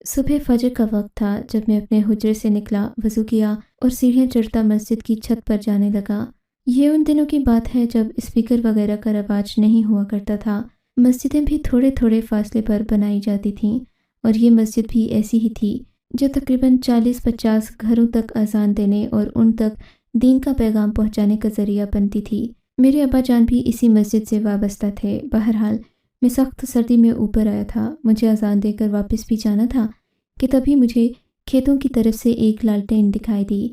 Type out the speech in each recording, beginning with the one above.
صبح فجر کا وقت تھا جب میں اپنے حجرے سے نکلا، وضو کیا اور سیڑھیاں چڑھتا مسجد کی چھت پر جانے لگا۔ یہ ان دنوں کی بات ہے جب اسپیکر وغیرہ کا رواج نہیں ہوا کرتا تھا۔ مسجدیں بھی تھوڑے تھوڑے فاصلے پر بنائی جاتی تھیں، اور یہ مسجد بھی ایسی ہی تھی جو تقریباً 40-50 گھروں تک اذان دینے اور ان تک دین کا پیغام پہنچانے کا ذریعہ بنتی تھی۔ میرے ابا جان بھی اسی مسجد سے وابستہ تھے۔ بہرحال میں سخت سردی میں اوپر آیا تھا، مجھے اذان دے کر واپس بھی جانا تھا کہ تبھی مجھے کھیتوں کی طرف سے ایک لالٹین دکھائی دی۔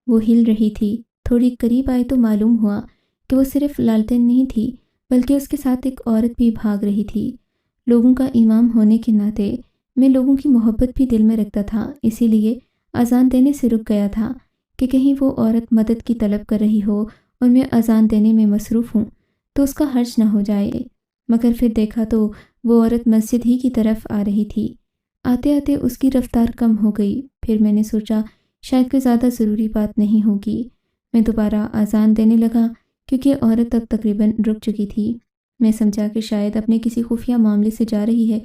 وہ ہل رہی تھی۔ تھوڑی قریب آئی تو معلوم ہوا کہ وہ صرف لالٹین نہیں تھی بلکہ اس کے ساتھ ایک عورت بھی بھاگ رہی تھی۔ لوگوں کا امام ہونے کے ناطے میں لوگوں کی محبت بھی دل میں رکھتا تھا، اسی لیے اذان دینے سے رک گیا تھا کہ کہیں وہ عورت مدد کی طلب کر رہی ہو اور میں اذان دینے میں مصروف ہوں تو اس کا حرج نہ ہو جائے۔ مگر پھر دیکھا تو وہ عورت مسجد ہی کی طرف آ رہی تھی۔ آتے آتے اس کی رفتار کم ہو گئی۔ پھر میں نے سوچا شاید کوئی زیادہ ضروری بات نہیں ہوگی۔ میں دوبارہ اذان دینے لگا کیونکہ عورت اب تقریباً رک چکی تھی۔ میں سمجھا کہ شاید اپنے کسی خفیہ معاملے سے جا رہی ہے۔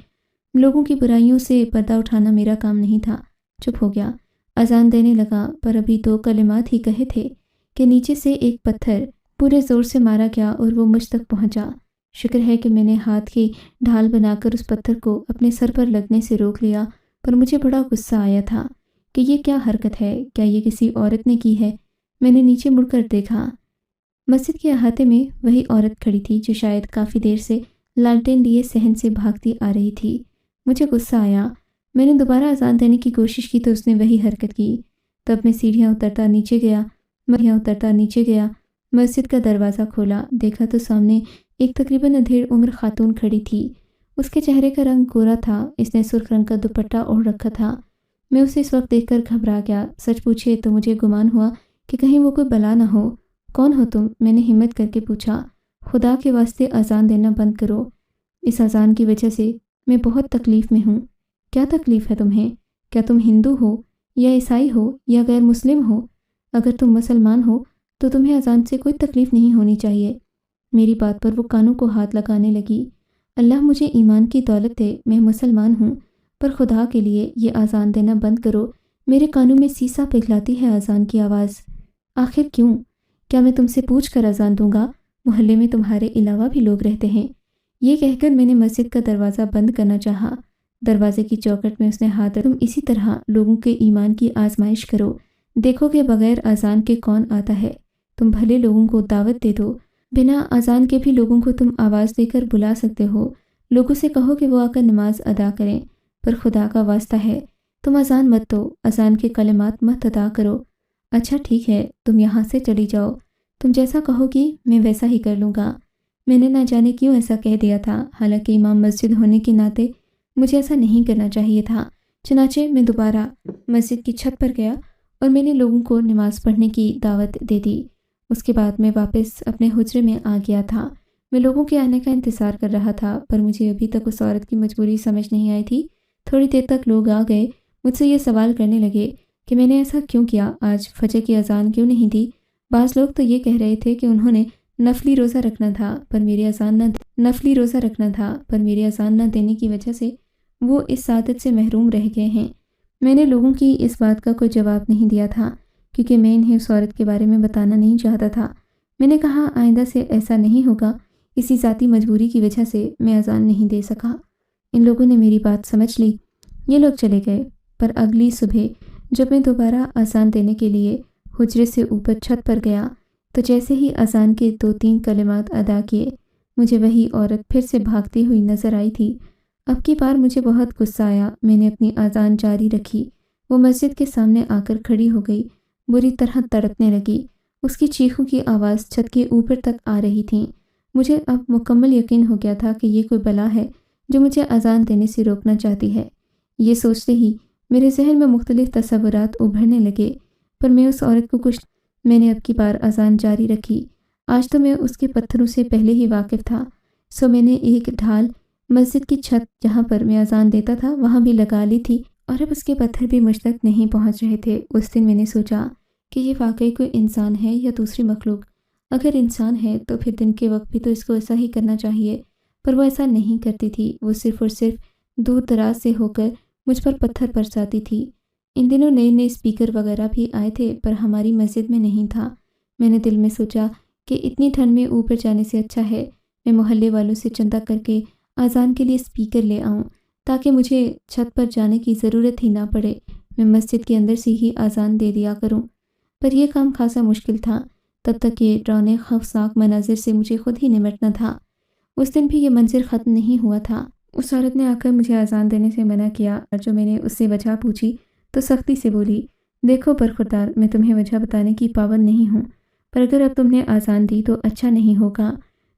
لوگوں کی برائیوں سے پردہ اٹھانا میرا کام نہیں تھا۔ چپ ہو گیا، اذان دینے لگا، پر ابھی 2 کلمات ہی کہے تھے کہ نیچے سے ایک پتھر پورے زور سے مارا گیا اور وہ مجھ تک پہنچا۔ شکر ہے کہ میں نے ہاتھ کی ڈھال بنا کر اس پتھر کو اپنے سر پر لگنے سے روک لیا، پر مجھے بڑا غصہ آیا تھا کہ یہ کیا حرکت ہے، کیا یہ کسی عورت نے کی ہے؟ میں نے نیچے مڑ کر دیکھا۔ مسجد کے احاطے میں وہی عورت کھڑی تھی جو شاید کافی دیر سے لالٹین لیے صحن سے بھاگتی آ رہی تھی۔ مجھے غصہ آیا۔ میں نے دوبارہ اذان دینے کی کوشش کی تو اس نے وہی حرکت کی۔ تب میں سیڑھیاں اترتا نیچے گیا، مسجد کا دروازہ کھولا، دیکھا تو سامنے ایک تقریباً ادھیڑ عمر خاتون کھڑی تھی۔ اس کے چہرے کا رنگ گورا تھا، اس نے سرخ رنگ کا دوپٹہ اوڑھ رکھا تھا۔ میں اسے اس وقت دیکھ کر گھبرا گیا۔ سچ پوچھے تو مجھے گمان ہوا کہ کہیں وہ کوئی بلا نہ ہو۔ کون ہو تم؟ میں نے ہمت کر کے پوچھا۔ خدا کے واسطے اذان دینا بند کرو، اس اذان کی وجہ سے میں بہت تکلیف میں ہوں۔ کیا تکلیف ہے تمہیں؟ کیا تم ہندو ہو یا عیسائی ہو یا غیر مسلم ہو؟ اگر تم مسلمان ہو تو تمہیں اذان سے کوئی تکلیف نہیں ہونی چاہیے۔ میری بات پر وہ کانوں کو ہاتھ لگانے لگی۔ اللہ مجھے ایمان کی دولت دے، میں مسلمان ہوں، پر خدا کے لیے یہ اذان دینا بند کرو، میرے کانوں میں سیسا پگھلاتی ہے اذان کی آواز۔ آخر کیوں؟ کیا میں تم سے پوچھ کر اذان دوں گا؟ محلے میں تمہارے علاوہ بھی لوگ رہتے ہیں۔ یہ کہہ کر میں نے مسجد کا دروازہ بند کرنا چاہا۔ دروازے کی چوکھٹ میں اس نے ہاتھ تم اسی طرح لوگوں کے ایمان کی آزمائش کرو، دیکھو کہ بغیر اذان کے کون آتا ہے۔ تم بھلے لوگوں کو دعوت دے دو، بنا اذان کے بھی لوگوں کو تم آواز دے کر بلا سکتے ہو، لوگوں سے کہو کہ وہ آ کر نماز ادا کریں، پر خدا کا واسطہ ہے تم اذان مت دو، اذان کے کلمات مت ادا کرو۔ اچھا ٹھیک ہے، تم یہاں سے چلی جاؤ، تم جیسا کہو گی میں ویسا ہی کر لوں گا۔ میں نے نہ جانے کیوں ایسا کہہ دیا تھا، حالانکہ امام مسجد ہونے کے ناطے مجھے ایسا نہیں کرنا چاہیے تھا۔ چنانچہ میں دوبارہ مسجد کی چھت پر گیا اور میں نے لوگوں کو نماز پڑھنے کی دعوت دے دی۔ اس کے بعد میں واپس اپنے حجرے میں آ گیا تھا۔ میں لوگوں کے آنے کا انتظار کر رہا تھا، پر مجھے ابھی تک اس عورت کی مجبوری سمجھ نہیں آئی تھی۔ تھوڑی دیر تک لوگ آ گئے، مجھ سے یہ سوال کرنے لگے کہ میں نے ایسا کیوں کیا، آج فجر کی اذان کیوں نہیں دی۔ بعض لوگ تو یہ کہہ رہے تھے کہ انہوں نے نفلی روزہ رکھنا تھا، پر میری اذان نہ دینے کی وجہ سے وہ اس سعادت سے محروم رہ گئے ہیں۔ میں نے لوگوں کی اس بات کا کوئی جواب نہیں دیا تھا کیونکہ میں انہیں اس عورت کے بارے میں بتانا نہیں چاہتا تھا۔ میں نے کہا آئندہ سے ایسا نہیں ہوگا، اسی ذاتی مجبوری کی وجہ سے میں اذان نہیں دے سکا۔ ان لوگوں نے میری بات سمجھ لی، یہ لوگ چلے گئے۔ پر اگلی صبح جب میں دوبارہ اذان دینے کے لیے حجرے سے اوپر چھت پر گیا تو جیسے ہی اذان کے 2-3 کلمات ادا کیے، مجھے وہی عورت پھر سے بھاگتی ہوئی نظر آئی تھی۔ اب کی بار مجھے بہت غصہ آیا۔ میں نے اپنی اذان جاری رکھی۔ وہ مسجد کے سامنے آ کر کھڑی ہو گئی، بری طرح تڑپنے لگی۔ اس کی چیخوں کی آواز چھت کے اوپر تک آ رہی تھی۔ مجھے اب مکمل یقین ہو گیا تھا کہ یہ کوئی بلا ہے جو مجھے اذان دینے سے روکنا چاہتی ہے۔ یہ سوچتے ہی میرے ذہن میں مختلف تصورات ابھرنے لگے، پر میں اس عورت کو میں نے اب کی بار اذان جاری رکھی۔ آج تو میں اس کے پتھروں سے پہلے ہی واقف تھا، سو میں نے ایک ڈھال مسجد کی چھت جہاں پر میں اذان دیتا تھا وہاں بھی لگا لی تھی، اور اب اس کے پتھر بھی مجھ تک نہیں پہنچ رہے تھے۔ اس دن میں نے سوچا کہ یہ واقعی کوئی انسان ہے یا دوسری مخلوق۔ اگر انسان ہے تو پھر دن کے وقت بھی تو اس کو ایسا ہی کرنا چاہیے، پر وہ ایسا نہیں کرتی تھی۔ وہ صرف اور صرف دور دراز سے ہو کر مجھ پر پتھر برساتی تھی۔ ان دنوں نئے نئے اسپیکر وغیرہ بھی آئے تھے پر ہماری مسجد میں نہیں تھا۔ میں نے دل میں سوچا کہ اتنی ٹھنڈ میں اوپر جانے سے اچھا ہے میں محلے والوں سے چندہ کر کے اذان کے لیے اسپیکر لے آؤں تاکہ مجھے چھت پر جانے کی ضرورت ہی نہ پڑے، میں مسجد کے اندر سے ہی اذان دے دیا کروں۔ پر یہ کام خاصا مشکل تھا، تب تک یہ ڈراؤنے خوفناک مناظر سے مجھے خود ہی نمٹنا تھا۔ اس دن بھی یہ منظر ختم نہیں ہوا تھا۔ اس عورت نے آ کر مجھے اذان دینے سے منع کیا اور جو میں نے اس سے وجہ پوچھی تو سختی سے بولی، دیکھو برخوردار، میں تمہیں وجہ بتانے کی پابند نہیں ہوں، پر اگر اب تم نے اذان دی تو اچھا نہیں ہوگا،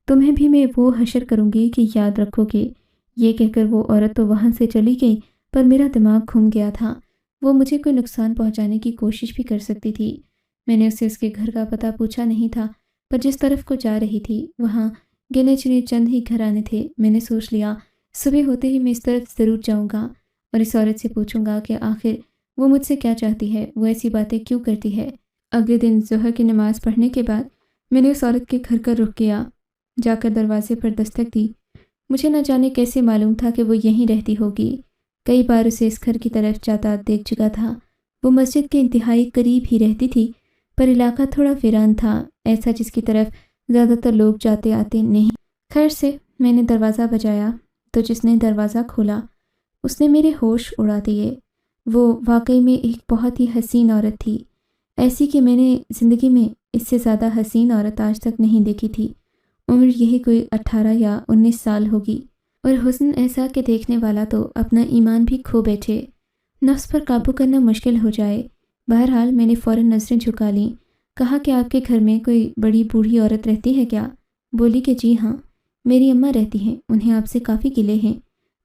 تمہیں بھی میں وہ حشر کروں گی کہ یاد رکھو گے۔ یہ کہہ کر وہ عورت تو وہاں سے چلی گئی، پر میرا دماغ گھوم گیا تھا، وہ مجھے کوئی نقصان پہنچانے کی کوشش بھی کر سکتی تھی۔ میں نے اس سے اس کے گھر کا پتہ پوچھا نہیں تھا، پر جس طرف کو جا رہی تھی وہاں گنے چنے چند ہی گھرانے تھے۔ میں نے سوچ لیا صبح ہوتے ہی میں اس طرف ضرور جاؤں گا اور اس عورت سے پوچھوں گا کہ آخر وہ مجھ سے کیا چاہتی ہے، وہ ایسی باتیں کیوں کرتی ہے۔ اگلے دن ظہر کی نماز پڑھنے کے بعد میں نے اس عورت کے گھر کا رخ کیا، جا کر دروازے پر دستک دی۔ مجھے نہ جانے کیسے معلوم تھا کہ وہ یہیں رہتی ہوگی، کئی بار اسے اس گھر کی طرف جاتا دیکھ چکا تھا۔ وہ مسجد کے انتہائی قریب ہی رہتی تھی، پر علاقہ تھوڑا ویران تھا، ایسا جس کی طرف زیادہ تر لوگ جاتے آتے نہیں۔ خیر سے میں نے دروازہ بجایا تو جس نے دروازہ کھولا اس نے میرے ہوش اڑا دیے۔ وہ واقعی میں ایک بہت ہی حسین عورت تھی، ایسی کہ میں نے زندگی میں اس سے زیادہ حسین عورت آج تک نہیں دیکھی تھی۔ عمر یہی کوئی 18 یا 19 سال ہوگی، اور حسن ایسا کہ دیکھنے والا تو اپنا ایمان بھی کھو بیٹھے، نفس پر قابو کرنا مشکل ہو جائے۔ بہرحال میں نے فوراً نظریں جھکا لیں، کہا کہ آپ کے گھر میں کوئی بڑی بوڑھی عورت رہتی ہے کیا؟ بولی کہ جی ہاں، میری اماں رہتی ہیں، انہیں آپ سے کافی گلے ہیں،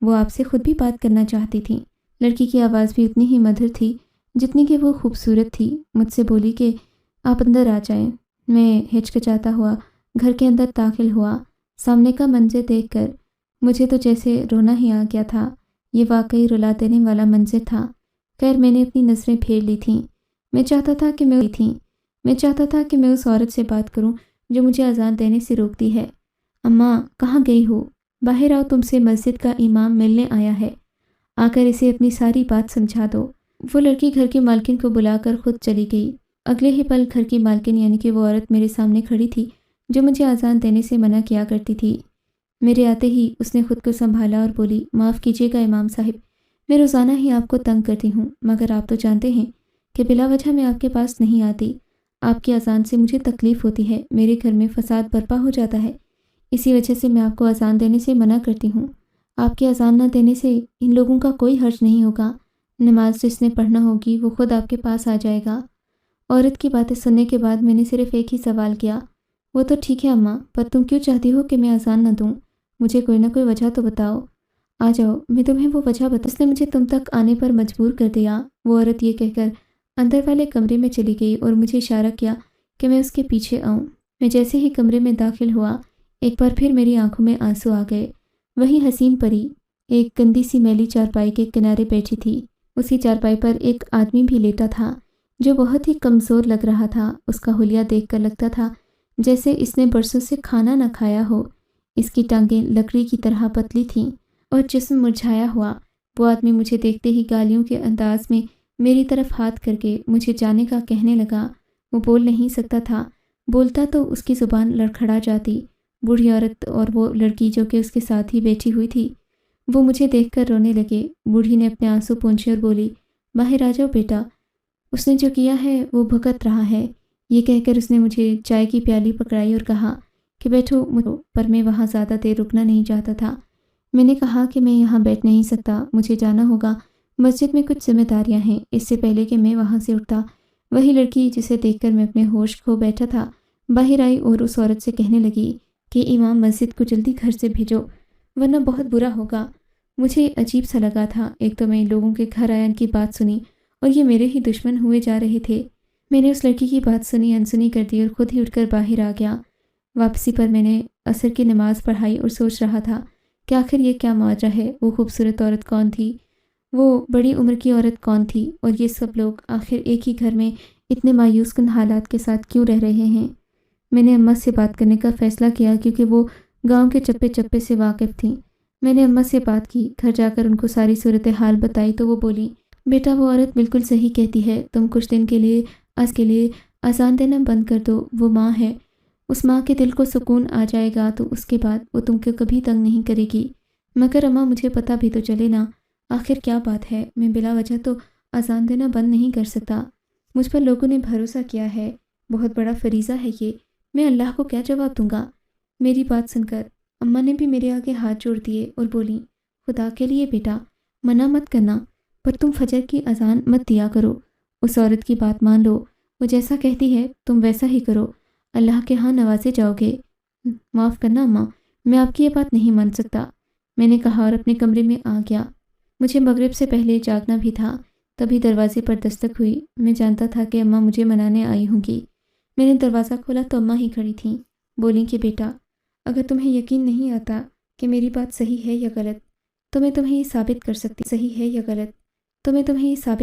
وہ آپ سے خود بھی بات کرنا چاہتی تھیں۔ لڑکی کی آواز بھی اتنی ہی مدھر تھی جتنی کہ وہ خوبصورت تھی۔ مجھ سے بولی کہ آپ اندر آ جائیں۔ میں ہچکچاتا ہوا گھر کے اندر داخل ہوا۔ سامنے کا منظر دیکھ کر مجھے تو جیسے رونا ہی آ گیا تھا، یہ واقعی رلا دینے والا منظر تھا۔ خیر میں نے اپنی نظریں پھیر لی تھیں، میں چاہتا تھا کہ میں اس عورت سے بات کروں جو مجھے اذان دینے سے روکتی ہے۔ اماں کہاں گئی ہو؟ باہر آؤ، تم سے مسجد کا امام ملنے آیا ہے، آ کر اسے اپنی ساری بات سمجھا دو۔ وہ لڑکی گھر کی مالکن کو بلا کر خود چلی گئی۔ اگلے ہی پل گھر کی مالکن یعنی کہ وہ عورت میرے سامنے کھڑی تھی جو مجھے اذان دینے سے منع کیا کرتی تھی۔ میرے آتے ہی اس نے خود کو سنبھالا اور بولی، معاف کیجیے گا امام صاحب، میں روزانہ ہی آپ کو تنگ کرتی ہوں، مگر آپ تو جانتے ہیں کہ بلا وجہ میں آپ کے پاس نہیں آتی۔ آپ کی اذان سے مجھے تکلیف ہوتی ہے، میرے گھر میں فساد برپا ہو جاتا ہے، اسی وجہ سے میں آپ کو اذان دینے سے منع کرتی ہوں۔ آپ کی اذان نہ دینے سے ان لوگوں کا کوئی حرج نہیں ہوگا، نماز جس نے پڑھنا ہوگی وہ خود آپ کے پاس آ جائے گا۔ عورت کی باتیں سننے کے بعد میں نے صرف ایک ہی سوال کیا، وہ تو ٹھیک ہے اماں، پر تم کیوں چاہتی ہو کہ میں اذان نہ دوں؟ مجھے کوئی نہ کوئی وجہ تو بتاؤ۔ آ جاؤ، میں تمہیں وہ وجہ اس نے مجھے تم تک آنے پر مجبور کر دیا۔ وہ عورت یہ کہہ کر اندر والے کمرے میں چلی گئی اور مجھے اشارہ کیا کہ میں اس کے پیچھے آؤں۔ میں جیسے ہی کمرے میں داخل ہوا ایک بار پھر میری آنکھوں میں آنسو آ گئے۔ وہی حسین پری ایک گندی سی میلی چارپائی کے کنارے بیٹھی تھی، اسی چارپائی پر ایک آدمی بھی لیٹا تھا جو بہت ہی کمزور لگ رہا تھا۔ اس کا حلیہ دیکھ کر لگتا تھا جیسے اس نے برسوں سے کھانا نہ کھایا ہو۔ اس کی ٹانگیں لکڑی کی طرح پتلی تھیں اور جسم مرجھایا ہوا۔ وہ آدمی مجھے دیکھتے ہی گالیوں کے انداز میں میری طرف ہاتھ کر کے مجھے جانے کا کہنے لگا۔ وہ بول نہیں سکتا تھا، بولتا تو اس کی زبان لڑکھڑا جاتی۔ بوڑھی عورت اور وہ لڑکی جو کہ اس کے ساتھ ہی بیٹھی ہوئی تھی وہ مجھے دیکھ کر رونے لگے۔ بوڑھی نے اپنے آنسو پونچھے اور بولی، باہر آ جاؤ بیٹا، اس نے جو کیا ہے وہ بھگت رہا ہے۔ یہ کہہ کر اس نے مجھے چائے کی پیالی پکڑائی اور کہا کہ بیٹھو، پر میں وہاں زیادہ دیر رکنا نہیں چاہتا تھا۔ میں نے کہا کہ میں یہاں بیٹھ نہیں سکتا، مجھے جانا ہوگا، مسجد میں کچھ ذمہ داریاں ہیں۔ اس سے پہلے کہ میں وہاں سے اٹھتا وہی لڑکی جسے دیکھ کر میں اپنے ہوش کھو بیٹھا تھا باہر آئی اور اس عورت سے کہنے لگی کہ امام مسجد کو جلدی گھر سے بھیجو ورنہ بہت برا ہوگا۔ مجھے عجیب سا لگا تھا، ایک تو میں ان لوگوں کے گھر آیا ان کی بات سنی اور یہ میرے ہی دشمن ہوئے جا رہے تھے۔ میں نے اس لڑکی کی بات سنی انسنی کر دی اور خود ہی اٹھ کر باہر آ گیا۔ واپسی پر میں نے عصر کی نماز پڑھائی اور سوچ رہا تھا کہ آخر یہ کیا ماجرا ہے، وہ خوبصورت عورت کون تھی، وہ بڑی عمر کی عورت کون تھی، اور یہ سب لوگ آخر ایک ہی گھر میں اتنے مایوس کن حالات کے ساتھ کیوں رہ رہے ہیں۔ میں نے اماں سے بات کرنے کا فیصلہ کیا کیونکہ وہ گاؤں کے چپے چپے سے واقف تھیں۔ میں نے اماں سے بات کی، گھر جا کر ان کو ساری صورتحال بتائی تو وہ بولی، بیٹا وہ عورت بالکل صحیح کہتی ہے، تم کچھ دن کے لیے اذان دینا بند کر دو، وہ ماں ہے، اس ماں کے دل کو سکون آ جائے گا تو اس کے بعد وہ تم کو کبھی تنگ نہیں کرے گی۔ مگر اماں مجھے پتہ بھی تو چلے نا، آخر کیا بات ہے، میں بلا وجہ تو اذان دینا بند نہیں کر سکتا، مجھ پر لوگوں نے بھروسہ کیا ہے، بہت بڑا فریضہ ہے یہ، میں اللہ کو کیا جواب دوں گا؟ میری بات سن کر اماں نے بھی میرے آگے ہاتھ جوڑ دیے اور بولی، خدا کے لیے بیٹا منع مت کرنا، پر تم فجر کی اذان مت دیا کرو، اس عورت کی بات مان لو، وہ جیسا کہتی ہے تم ویسا ہی کرو، اللہ کے ہاں نوازے جاؤ گے۔ معاف کرنا اماں، میں آپ کی یہ بات نہیں مان سکتا، میں نے کہا اور اپنے کمرے میں آ گیا۔ مجھے مغرب سے پہلے جاگنا بھی تھا، تبھی دروازے پر دستک ہوئی، میں جانتا تھا کہ اماں مجھے منانے آئی ہوں گی۔ میں نے دروازہ کھولا تو اماں ہی کھڑی تھیں، بولیں کہ بیٹا اگر تمہیں یقین نہیں آتا کہ میری بات صحیح ہے یا غلط تو میں تمہیں یہ ثابت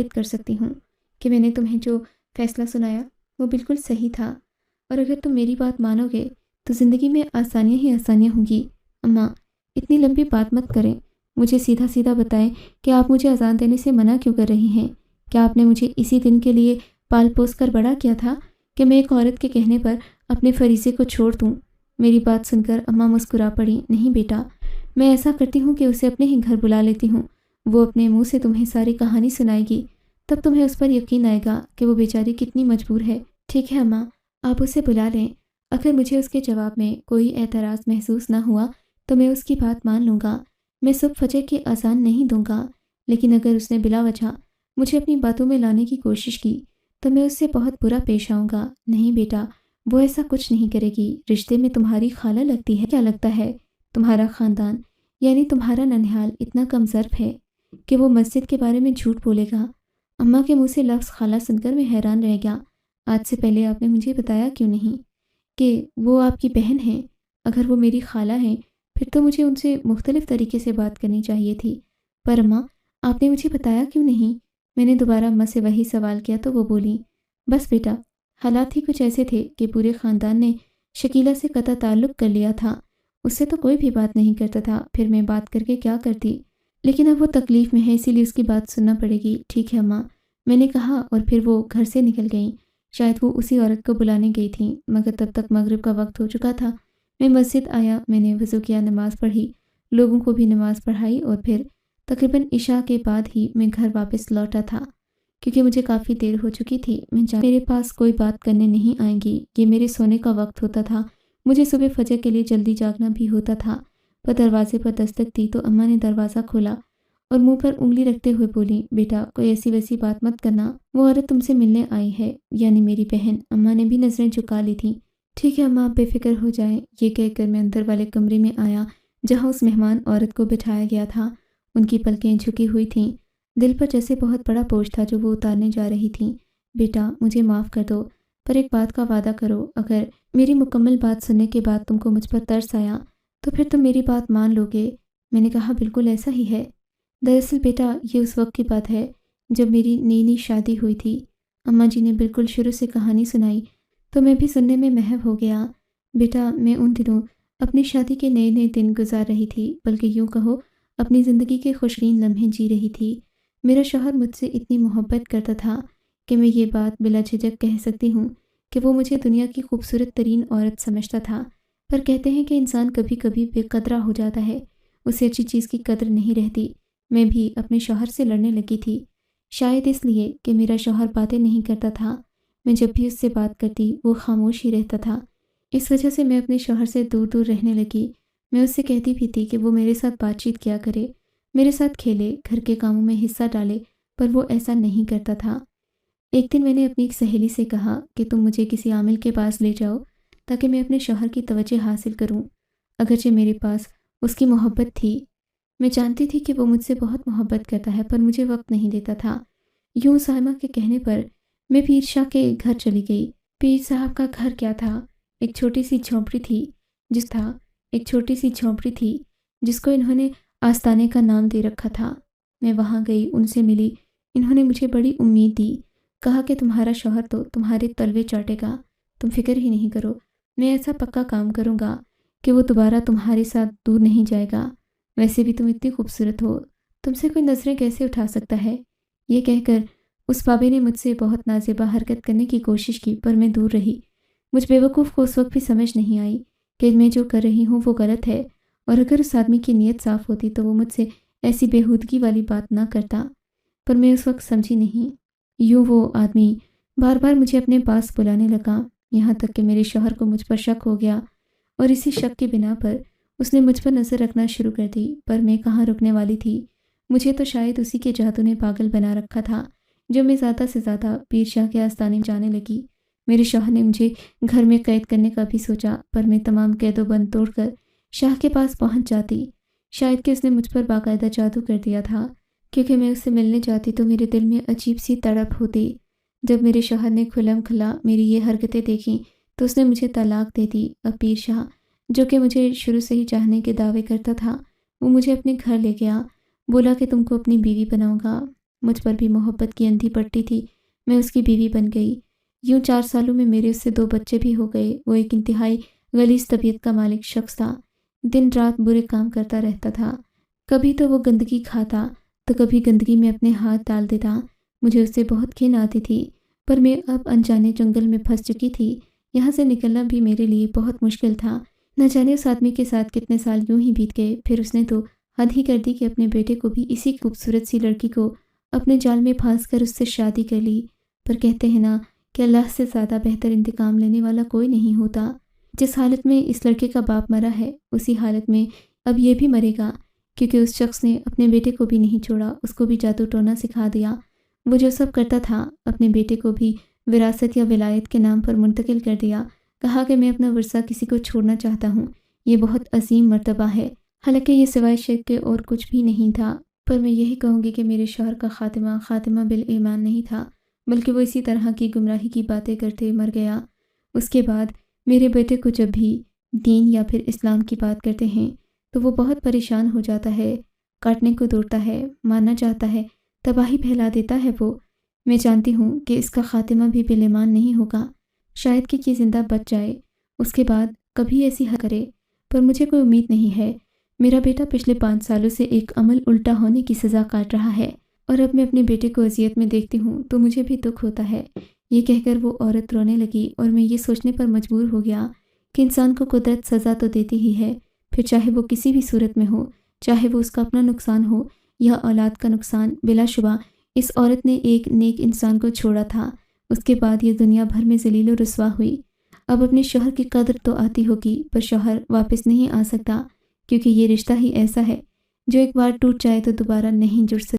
کر سکتی ہوں کہ میں نے تمہیں جو فیصلہ سنایا وہ بالکل صحیح تھا، اور اگر تم میری بات مانو گے تو زندگی میں آسانیاں ہی آسانیاں ہوں گی۔ اماں اتنی لمبی بات مت کریں، مجھے سیدھا سیدھا بتائیں کہ آپ مجھے اذان دینے سے منع کیوں کر رہی ہیں؟ کیا آپ نے مجھے اسی دن کے لیے پال پوس کر بڑا کیا تھا کہ میں ایک عورت کے کہنے پر اپنے فریضے کو چھوڑ دوں؟ میری بات سن کر اماں مسکرا پڑی، نہیں بیٹا، میں ایسا کرتی ہوں کہ اسے اپنے ہی گھر بلا لیتی ہوں، وہ اپنے منہ سے تمہیں ساری کہانی سنائے گی، تب تمہیں اس پر یقین آئے گا کہ وہ بیچاری کتنی مجبور ہے۔ ٹھیک ہے اماں، آپ اسے بلا لیں، اگر مجھے اس کے جواب میں کوئی اعتراض محسوس نہ ہوا تو میں اس کی بات مان لوں گا، میں صبح فجر کی اذان نہیں دوں گا، لیکن اگر اس نے بلا وجہ مجھے اپنی باتوں میں لانے کی کوشش کی تو میں اس سے بہت برا پیش آؤں گا۔ نہیں بیٹا، وہ ایسا کچھ نہیں کرے گی، رشتے میں تمہاری خالہ لگتی ہے، کیا لگتا ہے تمہارا خاندان یعنی تمہارا ننھیال اتنا کم ظرف ہے کہ وہ مسجد کے بارے میں جھوٹ بولے گا؟ اماں کے منہ سے لفظ خالہ سن کر میں حیران رہ گیا، آج سے پہلے آپ نے مجھے بتایا کیوں نہیں کہ وہ آپ کی بہن ہیں؟ اگر وہ میری خالہ ہیں پھر تو مجھے ان سے مختلف طریقے سے بات کرنی چاہیے تھی، پر اماں آپ نے مجھے بتایا کیوں نہیں؟ میں نے دوبارہ اماں سے وہی سوال کیا تو وہ بولی، بس بیٹا حالات ہی کچھ ایسے تھے کہ پورے خاندان نے شکیلہ سے قطع تعلق کر لیا تھا، اس سے تو کوئی بھی بات نہیں کرتا تھا، پھر میں بات کر کے کیا کرتی، لیکن اب وہ تکلیف میں ہے اسی لیے اس کی بات سننا پڑے گی۔ ٹھیک ہے اماں، میں نے کہا، اور پھر وہ گھر سے نکل گئیں، شاید وہ اسی عورت کو بلانے گئی تھیں، مگر تب تک مغرب کا وقت ہو چکا تھا۔ میں مسجد آیا، میں نے وضو کیا، نماز پڑھی، لوگوں کو بھی نماز پڑھائی، اور پھر تقریباً عشاء کے بعد ہی میں گھر واپس لوٹا تھا، کیونکہ مجھے کافی دیر ہو چکی تھی، میرے پاس کوئی بات کرنے نہیں آئیں گی، یہ میرے سونے کا وقت ہوتا تھا، مجھے صبح فجر کے لیے جلدی جاگنا بھی ہوتا تھا۔ پر دروازے پر دستک دی تو اماں نے دروازہ کھولا اور منہ پر انگلی رکھتے ہوئے بولی، بیٹا کوئی ایسی ویسی بات مت کرنا، وہ عورت تم سے ملنے آئی ہے، یعنی میری بہن۔ اماں نے بھی نظریں جھکا لی تھیں۔ ٹھیک ہے اماں، آپ بے فکر ہو جائیں، یہ کہہ کر میں اندر والے کمرے میں آیا جہاں اس مہمان عورت کو بٹھایا گیا تھا، ان کی پلکیں جھکی ہوئی تھیں، دل پر جیسے بہت بڑا بوجھ تھا جو وہ اتارنے جا رہی تھیں۔ بیٹا مجھے معاف کر دو، پر ایک بات کا وعدہ کرو، اگر میری مکمل بات سننے کے بعد تم کو مجھ پر ترس آیا تو پھر تم میری بات مان لو گے؟ میں نے کہا بالکل ایسا ہی ہے، دراصل بیٹا یہ اس وقت کی بات ہے جب میری نئی نئی شادی ہوئی تھی، اماں جی نے بالکل شروع سے کہانی سنائی تو میں بھی سننے میں محو ہو گیا۔ بیٹا میں ان دنوں اپنی شادی کے نئے نئے دن گزار رہی تھی، بلکہ یوں کہو اپنی زندگی کے خوشگوار لمحے جی رہی تھی۔ میرا شوہر مجھ سے اتنی محبت کرتا تھا کہ میں یہ بات بلا جھجک کہہ سکتی ہوں کہ وہ مجھے دنیا کی خوبصورت ترین عورت سمجھتا تھا، پر کہتے ہیں کہ انسان کبھی کبھی بے قدرہ ہو جاتا ہے، اسے اچھی چیز کی قدر نہیں رہتی۔ میں بھی اپنے شوہر سے لڑنے لگی تھی، شاید اس لیے کہ میرا شوہر باتیں نہیں کرتا تھا، میں جب بھی اس سے بات کرتی وہ خاموش ہی رہتا تھا، اس وجہ سے میں اپنے شوہر سے دور دور رہنے لگی۔ میں اس سے کہتی بھی تھی کہ وہ میرے ساتھ بات چیت کیا کرے، میرے ساتھ کھیلے، گھر کے کاموں میں حصہ ڈالے، پر وہ ایسا نہیں کرتا تھا۔ ایک دن میں نے اپنی ایک سہیلی سے کہا کہ تم مجھے کسی عامل کے پاس لے جاؤ تاکہ میں اپنے شوہر کی توجہ حاصل کروں۔ اگرچہ میرے پاس اس کی محبت تھی، میں جانتی تھی کہ وہ مجھ سے بہت محبت کرتا ہے، پر مجھے وقت نہیں دیتا تھا۔ یوں سائمہ کے کہنے پر میں پیر شاہ کے گھر چلی گئی۔ پیر صاحب کا گھر کیا تھا، ایک چھوٹی سی جھونپڑی تھی جس کو انہوں نے آستانے کا نام دے رکھا تھا۔ میں وہاں گئی، ان سے ملی، انہوں نے مجھے بڑی امید دی، کہا کہ تمہارا شوہر تو تمہارے تلوے چاٹے گا، تم فکر ہی نہیں کرو، میں ایسا پکا کام کروں گا کہ وہ دوبارہ تمہارے ساتھ دور نہیں جائے گا۔ ویسے بھی تم اتنی خوبصورت ہو، تم سے کوئی نظریں کیسے اٹھا سکتا ہے؟ یہ کہہ کر اس بابے نے مجھ سے بہت نازیبا حرکت کرنے کی کوشش کی، پر میں دور رہی۔ مجھ بیوقوف کو اس وقت بھی سمجھ نہیں آئی کہ میں جو کر رہی ہوں وہ غلط ہے، اور اگر اس آدمی کی نیت صاف ہوتی تو وہ مجھ سے ایسی بےہودگی والی بات نہ کرتا، پر میں اس وقت سمجھی نہیں۔ یوں وہ آدمی بار بار مجھے اپنے پاس بلانے لگا، یہاں تک کہ میرے شوہر کو مجھ پر شک ہو گیا، اور اسی شک کی بنا پر اس نے مجھ پر نظر رکھنا شروع کر دی۔ پر میں کہاں رکنے والی تھی؟ مجھے تو شاید اسی کے جادو نے پاگل بنا رکھا تھا، جو میں زیادہ سے زیادہ پیر شاہ کے آستانے جانے لگی۔ میرے شوہر نے مجھے گھر میں قید کرنے کا بھی سوچا، پر میں تمام قید و بند توڑ کر شاہ کے پاس پہنچ جاتی۔ شاید کہ اس نے مجھ پر باقاعدہ جادو کر دیا تھا، کیونکہ میں اس سے ملنے جاتی تو میرے دل میں عجیب سی تڑپ ہوتی۔ جب میرے شوہر نے کھلم کھلا میری یہ حرکتیں دیکھیں تو اس نے مجھے طلاق دے دی۔ اب پیر شاہ، جو کہ مجھے شروع سے ہی چاہنے کے دعوے کرتا تھا، وہ مجھے اپنے گھر لے گیا، بولا کہ تم کو اپنی بیوی بناؤں گا۔ مجھ پر بھی محبت کی اندھی پڑتی تھی، میں اس کی بیوی بن گئی۔ یوں 4 سالوں میں میرے اس سے 2 بچے بھی ہو گئے۔ وہ ایک انتہائی غلیظ طبیعت کا مالک شخص تھا، دن رات برے کام کرتا رہتا تھا، کبھی تو وہ گندگی کھاتا تو کبھی گندگی میں اپنے ہاتھ ڈال دیتا۔ مجھے اس سے بہت گھن آتی تھی، پر میں اب انجانے جنگل میں پھنس چکی تھی، یہاں سے نکلنا بھی میرے لیے بہت مشکل تھا۔ نہ جانے اس آدمی کے ساتھ کتنے سال یوں ہی بیت گئے، پھر اس نے تو حد ہی کر دی کہ اپنے بیٹے کو بھی اسی خوبصورت سی لڑکی کو اپنے جال میں پھانس کر اس سے شادی کر لی۔ پر کہتے ہیں نا کہ اللہ سے زیادہ بہتر انتقام لینے والا کوئی نہیں ہوتا۔ جس حالت میں اس لڑکے کا باپ مرا ہے، اسی حالت میں اب یہ بھی مرے گا، کیونکہ اس شخص نے اپنے بیٹے کو بھی نہیں چھوڑا، اس کو بھی جادو ٹونا سکھا دیا۔ وہ جو سب کرتا تھا، اپنے بیٹے کو بھی وراثت یا ولایت کے نام پر منتقل کر دیا۔ کہا کہ میں اپنا ورثہ کسی کو چھوڑنا چاہتا ہوں، یہ بہت عظیم مرتبہ ہے، حالانکہ یہ سوائے شرک کے اور کچھ بھی نہیں تھا۔ پر میں یہی کہوں گی کہ میرے شوہر کا خاتمہ بالایمان نہیں تھا، بلکہ وہ اسی طرح کی گمراہی کی باتیں کرتے مر گیا۔ اس کے بعد میرے بیٹے کو جب بھی دین یا پھر اسلام کی بات کرتے ہیں تو وہ بہت پریشان ہو جاتا ہے، کاٹنے کو دوڑتا ہے، مارنا چاہتا ہے، تباہی پھیلا دیتا ہے وہ۔ میں جانتی ہوں کہ اس کا خاتمہ بھی بالایمان نہیں ہوگا، شاید کہ یہ زندہ بچ جائے، اس کے بعد کبھی ایسی حرکت کرے، پر مجھے کوئی امید نہیں ہے۔ میرا بیٹا پچھلے 5 سالوں سے ایک عمل الٹا ہونے کی سزا کاٹ رہا ہے، اور اب میں اپنے بیٹے کو اذیت میں دیکھتی ہوں تو مجھے بھی دکھ ہوتا ہے۔ یہ کہہ کر وہ عورت رونے لگی، اور میں یہ سوچنے پر مجبور ہو گیا کہ انسان کو قدرت سزا تو دیتی ہی ہے، پھر چاہے وہ کسی بھی صورت میں ہو، چاہے وہ اس کا اپنا نقصان ہو یا اولاد کا نقصان۔ بلا شبہ اس عورت نے ایک نیک انسان کو چھوڑا تھا، اس کے بعد یہ دنیا بھر میں ذلیل و رسوا ہوئی۔ اب اپنے شوہر کی قدر تو آتی ہوگی، پر شوہر واپس نہیں آ سکتا، کیونکہ یہ رشتہ ہی ایسا ہے جو ایک بار ٹوٹ جائے تو دوبارہ نہیں جڑ سکتا۔